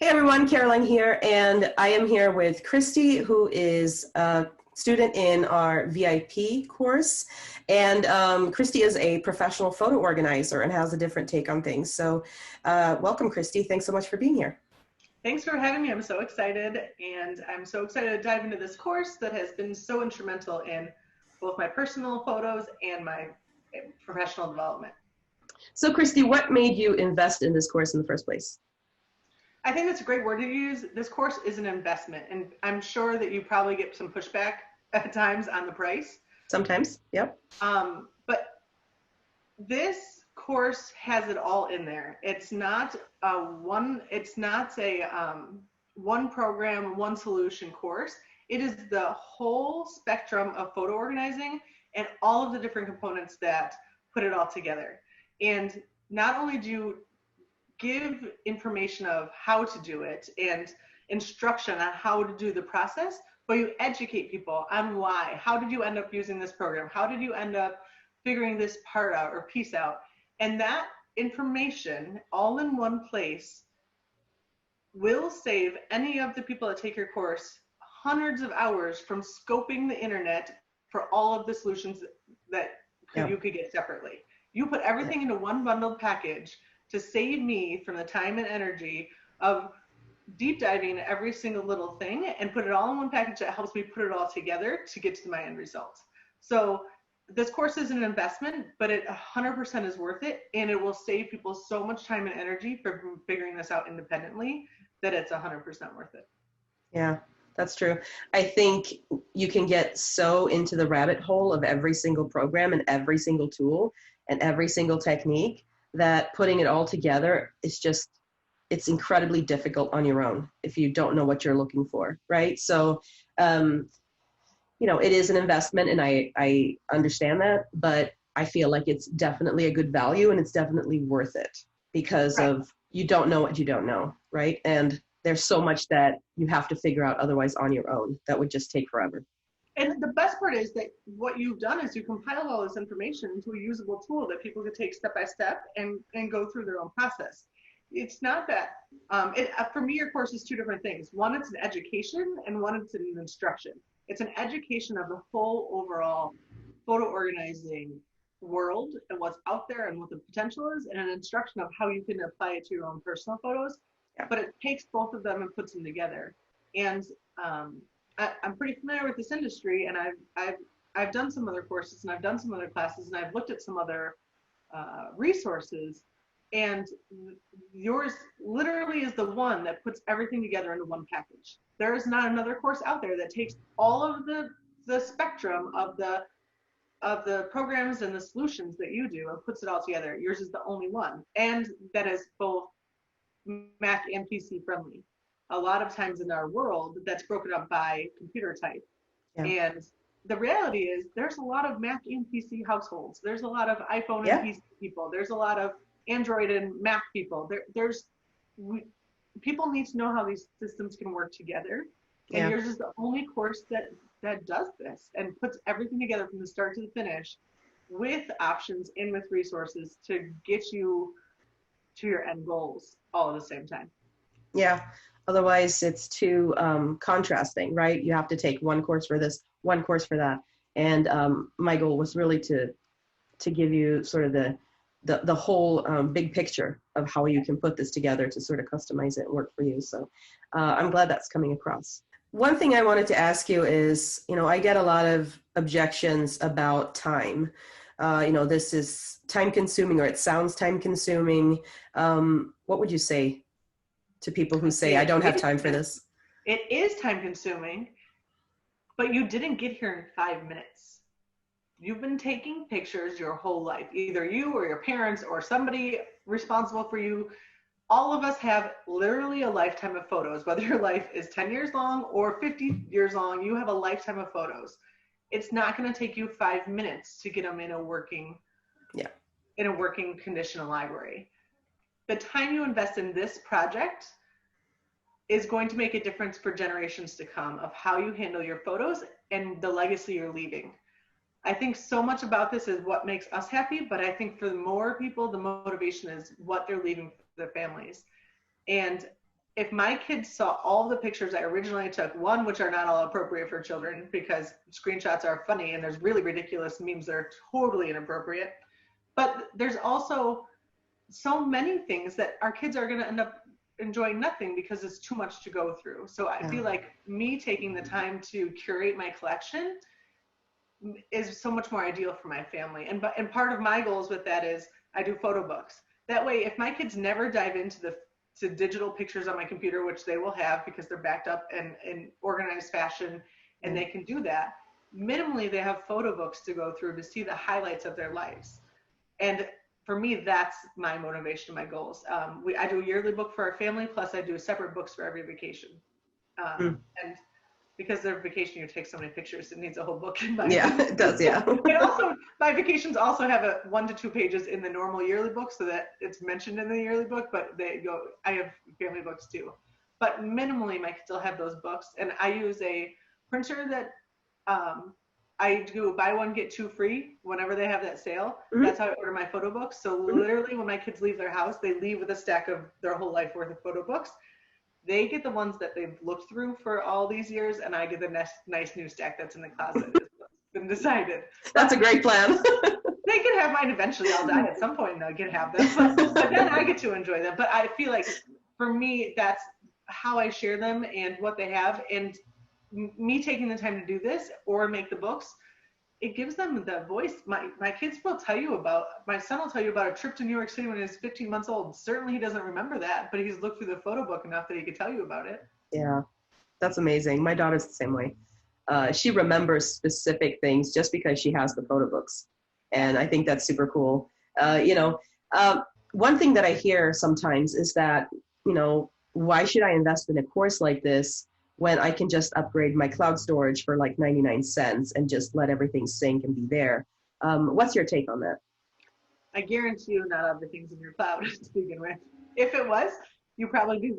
Hey everyone, Caroline here, and I am here with Christy, who is a student in our VIP course. And Christy is a professional photo organizer and has a different take on things. So welcome, Christy. Thanks so much for being here. Thanks for having me. I'm so excited, and I'm so excited to dive into this course that has been so instrumental in both my personal photos and my professional development. So Christy, what made you invest in this course in the first place? I think that's a great word to use. This course is an investment, and I'm sure that you probably get some pushback at times on the price. Sometimes, yep. But this course has it all in there. It's not a one program, one solution course. It is the whole spectrum of photo organizing and all of the different components that put it all together. And not only do you give information of how to do it and instruction on how to do the process, but you educate people on why. How did you end up using this program? How did you end up figuring this part out or piece out? And that information all in one place will save any of the people that take your course hundreds of hours from scoping the internet for all of the solutions that you could get separately. You put everything into one bundled package to save me from the time and energy of deep diving into every single little thing and put it all in one package that helps me put it all together to get to my end result. So this course is an investment, but it 100% is worth it, and it will save people so much time and energy for figuring this out independently that it's 100% worth it. Yeah, that's true. I think you can get so into the rabbit hole of every single program and every single tool and every single technique that putting it all together is just, it's incredibly difficult on your own if you don't know what you're looking for, right? So, you know, it is an investment, and I understand that, but I feel like it's definitely a good value, and it's definitely worth it because of you don't know what you don't know, right? And there's so much that you have to figure out otherwise on your own that would just take forever. And the best part is that what you've done is you compiled all this information into a usable tool that people could take step by step and go through their own process. It's not that, for me, your course is two different things. One, it's an education, and one, it's an instruction. It's an education of the whole overall photo organizing world and what's out there and what the potential is, and an instruction of how you can apply it to your own personal photos. Yeah. But it takes both of them and puts them together. And I'm pretty familiar with this industry, and I've done some other courses, and I've done some other classes, and I've looked at some other resources, and yours literally is the one that puts everything together into one package. There is not another course out there that takes all of the spectrum of the programs and the solutions that you do and puts it all together. Yours is the only one, and that is both Mac and PC friendly. A lot of times in our world, that's broken up by computer type. Yeah. And the reality is there's a lot of Mac and PC households. There's a lot of iPhone and PC people. There's a lot of Android and Mac people. People need to know how these systems can work together. And yours is the only course that does this and puts everything together from the start to the finish with options and with resources to get you to your end goals all at the same time. Yeah. Otherwise, it's too contrasting, right? You have to take one course for this, one course for that. And my goal was really to give you sort of the whole big picture of how you can put this together to sort of customize it and work for you. So I'm glad that's coming across. One thing I wanted to ask you is, you know, I get a lot of objections about time. You know, this is time consuming, or it sounds time consuming. What would you say to people who say, I don't have time for this? It is time consuming, but you didn't get here in 5 minutes. You've been taking pictures your whole life, either you or your parents or somebody responsible for you. All of us have literally a lifetime of photos, whether your life is 10 years long or 50 years long, you have a lifetime of photos. It's not going to take you 5 minutes to get them in a working condition in a library. The time you invest in this project is going to make a difference for generations to come of how you handle your photos and the legacy you're leaving. I think so much about this is what makes us happy, but I think for more people, the motivation is what they're leaving for their families. And if my kids saw all the pictures I originally took, one, which are not all appropriate for children because screenshots are funny and there's really ridiculous memes that are totally inappropriate, but there's also so many things that our kids are going to end up enjoying nothing because it's too much to go through. So I feel like me taking the time to curate my collection is so much more ideal for my family. And part of my goals with that is I do photo books. That way, if my kids never dive into to digital pictures on my computer, which they will have because they're backed up in organized fashion, and they can do that, minimally they have photo books to go through to see the highlights of their lives. And for me, that's my motivation, my goals. I do a yearly book for our family, plus I do separate books for every vacation. And because their vacation, you take so many pictures, it needs a whole book in my it does, And also, my vacations also have 1 to 2 pages in the normal yearly book so that it's mentioned in the yearly book, but I have family books too. But minimally, I still have those books, and I use a printer that I do buy one, get 2 free whenever they have that sale. That's how I order my photo books. So literally when my kids leave their house, they leave with a stack of their whole life worth of photo books. They get the ones that they've looked through for all these years, and I get the nice new stack that's in the closet. It's been decided. That's a great plan. They can have mine eventually. I'll die at some point and I can have them. But then I get to enjoy them. But I feel like for me, that's how I share them and what they have. And me taking the time to do this or make the books, it gives them the voice. My kids will tell you my son will tell you about a trip to New York City when he was 15 months old. Certainly he doesn't remember that, but he's looked through the photo book enough that he could tell you about it. Yeah, that's amazing. My daughter's the same way. She remembers specific things just because she has the photo books. And I think that's super cool. One thing that I hear sometimes is that, why should I invest in a course like this when I can just upgrade my cloud storage for like 99 cents and just let everything sync and be there? What's your take on that? I guarantee you not everything's in your cloud to begin with. If it was, you probably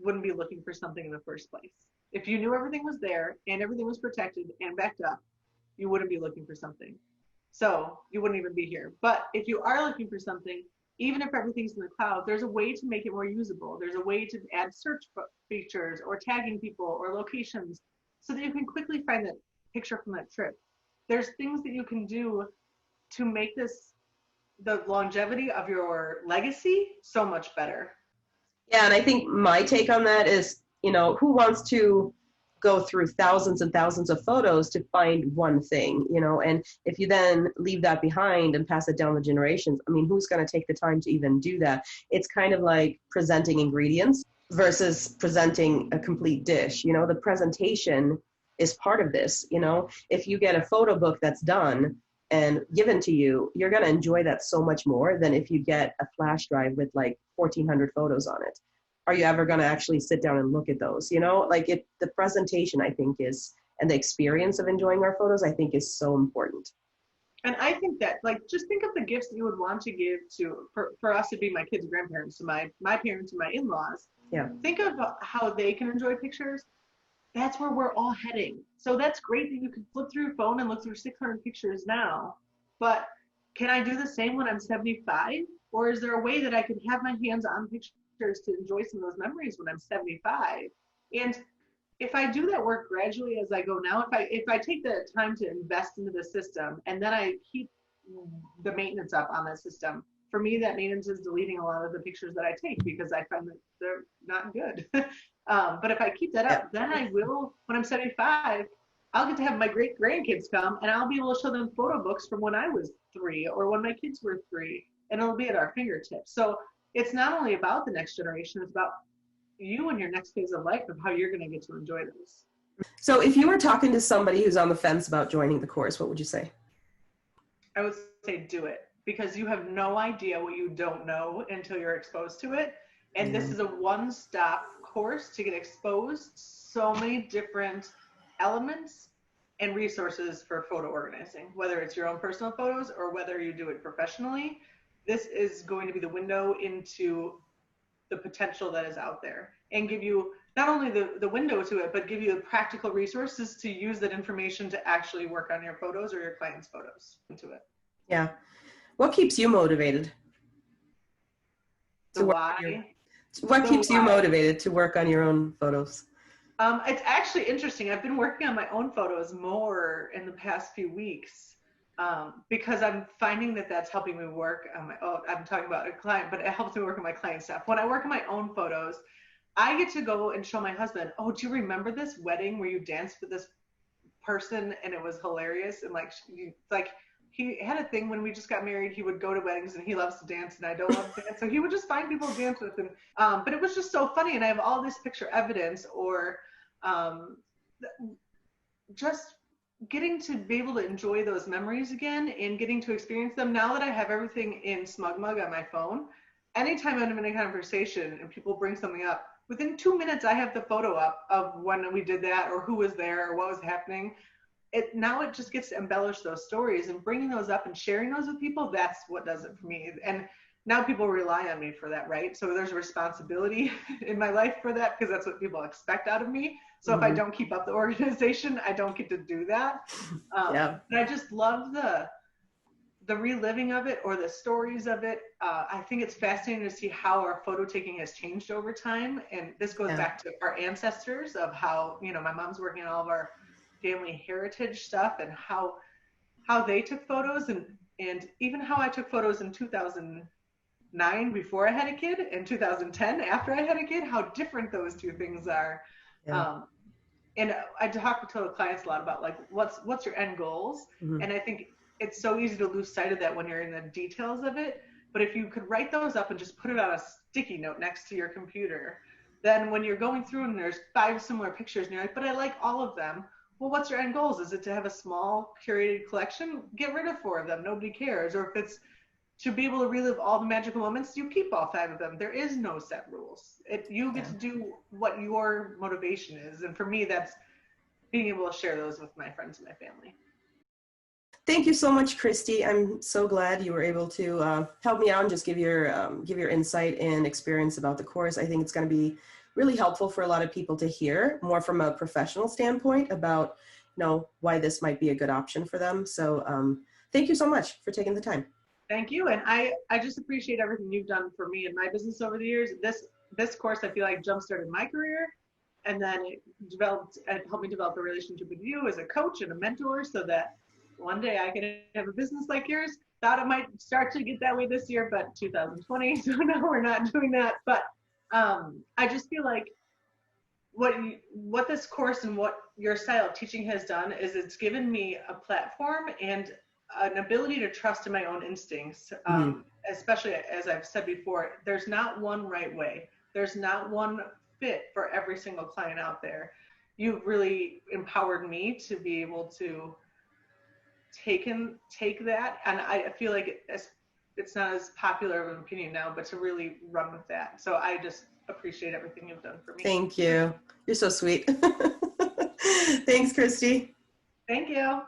wouldn't be looking for something in the first place. If you knew everything was there and everything was protected and backed up, you wouldn't be looking for something. So you wouldn't even be here. But if you are looking for something, even if everything's in the cloud, there's a way to make it more usable. There's a way to add search features or tagging people or locations so that you can quickly find that picture from that trip. There's things that you can do to make the longevity of your legacy so much better. Yeah, and I think my take on that is, who wants to go through thousands and thousands of photos to find one thing, and if you then leave that behind and pass it down the generations, who's going to take the time to even do that? It's kind of like presenting ingredients versus presenting a complete dish. The presentation is part of this. If you get a photo book that's done and given to you, you're going to enjoy that so much more than if you get a flash drive with like 1,400 photos on it. Are you ever going to actually sit down and look at those? The presentation, I think, and the experience of enjoying our photos, I think, is so important. And I think that, just think of the gifts that you would want to give for us to be my kids' grandparents, to my parents and my in-laws. Yeah. Think of how they can enjoy pictures. That's where we're all heading. So that's great that you can flip through your phone and look through 600 pictures now. But can I do the same when I'm 75? Or is there a way that I could have my hands on pictures to enjoy some of those memories when I'm 75? And if I do that work gradually as I go now, if I take the time to invest into the system and then I keep the maintenance up on that system, for me that maintenance is deleting a lot of the pictures that I take because I find that they're not good. But if I keep that up, then I will, when I'm 75, I'll get to have my great grandkids come and I'll be able to show them photo books from when I was 3 or when my kids were 3, and it'll be at our fingertips. So it's not only about the next generation, it's about you and your next phase of life of how you're going to get to enjoy this. So if you were talking to somebody who's on the fence about joining the course, what would you say? I would say do it, because you have no idea what you don't know until you're exposed to it. And this is a one-stop course to get exposed to so many different elements and resources for photo organizing, whether it's your own personal photos or whether you do it professionally. This is going to be the window into the potential that is out there and give you not only the window to it, but give you the practical resources to use that information to actually work on your photos or your clients' photos into it. Yeah. What keeps you motivated? The why. What So keeps you motivated to work on your own photos? it's actually interesting. I've been working on my own photos more in the past few weeks because I'm finding that that's helping me work on my, oh, I'm talking about a client, but it helps me work on my client stuff. When I work on my own photos, I get to go and show my husband, oh, do you remember this wedding where you danced with this person and it was hilarious? And like he had a thing when we just got married, he would go to weddings and he loves to dance and I don't love to dance. So he would just find people to dance with him. But it was just so funny. And I have all this picture evidence or um, just getting to be able to enjoy those memories again and getting to experience them now that I have everything in SmugMug on my phone. Anytime I'm in a conversation and people bring something up, within 2 minutes I have the photo up of when we did that or who was there or what was happening. Now it just gets to embellish those stories, and bringing those up and sharing those with people, that's what does it for me. And now people rely on me for that, right? So there's a responsibility in my life for that because that's what people expect out of me. So if I don't keep up the organization, I don't get to do that. But I just love the reliving of it or the stories of it. I think it's fascinating to see how our photo taking has changed over time. And this goes back to our ancestors of how, you know, my mom's working on all of our family heritage stuff and how they took photos and even how I took photos in 2009 before I had a kid and 2010 after I had a kid, how different those two things are. And I talk to clients a lot about like, what's your end goals? And I think it's so easy to lose sight of that when you're in the details of it. But if you could write those up and just put it on a sticky note next to your computer, then when you're going through and there's 5 similar pictures and you're like, but I like all of them. Well, what's your end goals? Is it to have a small curated collection? Get rid of 4 of them. Nobody cares. Or if it's to be able to relive all the magical moments, you keep all 5 of them. There is no set rules. You get to do what your motivation is. And for me, that's being able to share those with my friends and my family. Thank you so much, Christy. I'm so glad you were able to help me out and just give your insight and experience about the course. I think it's going to be really helpful for a lot of people to hear more from a professional standpoint about, you know, why this might be a good option for them. So thank you so much for taking the time. Thank you. And I just appreciate everything you've done for me and my business over the years. This course, I feel like jump-started my career. And then it helped me develop a relationship with you as a coach and a mentor so that one day I could have a business like yours. Thought it might start to get that way this year, but 2020, so now we're not doing that. But I just feel like what this course and what your style of teaching has done is it's given me a platform and an ability to trust in my own instincts, especially as I've said before, there's not one right way. There's not one fit for every single client out there. You've really empowered me to be able to take that, and I feel like it's not as popular of an opinion now, but to really run with that. So I just appreciate everything you've done for me. Thank you. You're so sweet. Thanks, Christy. Thank you.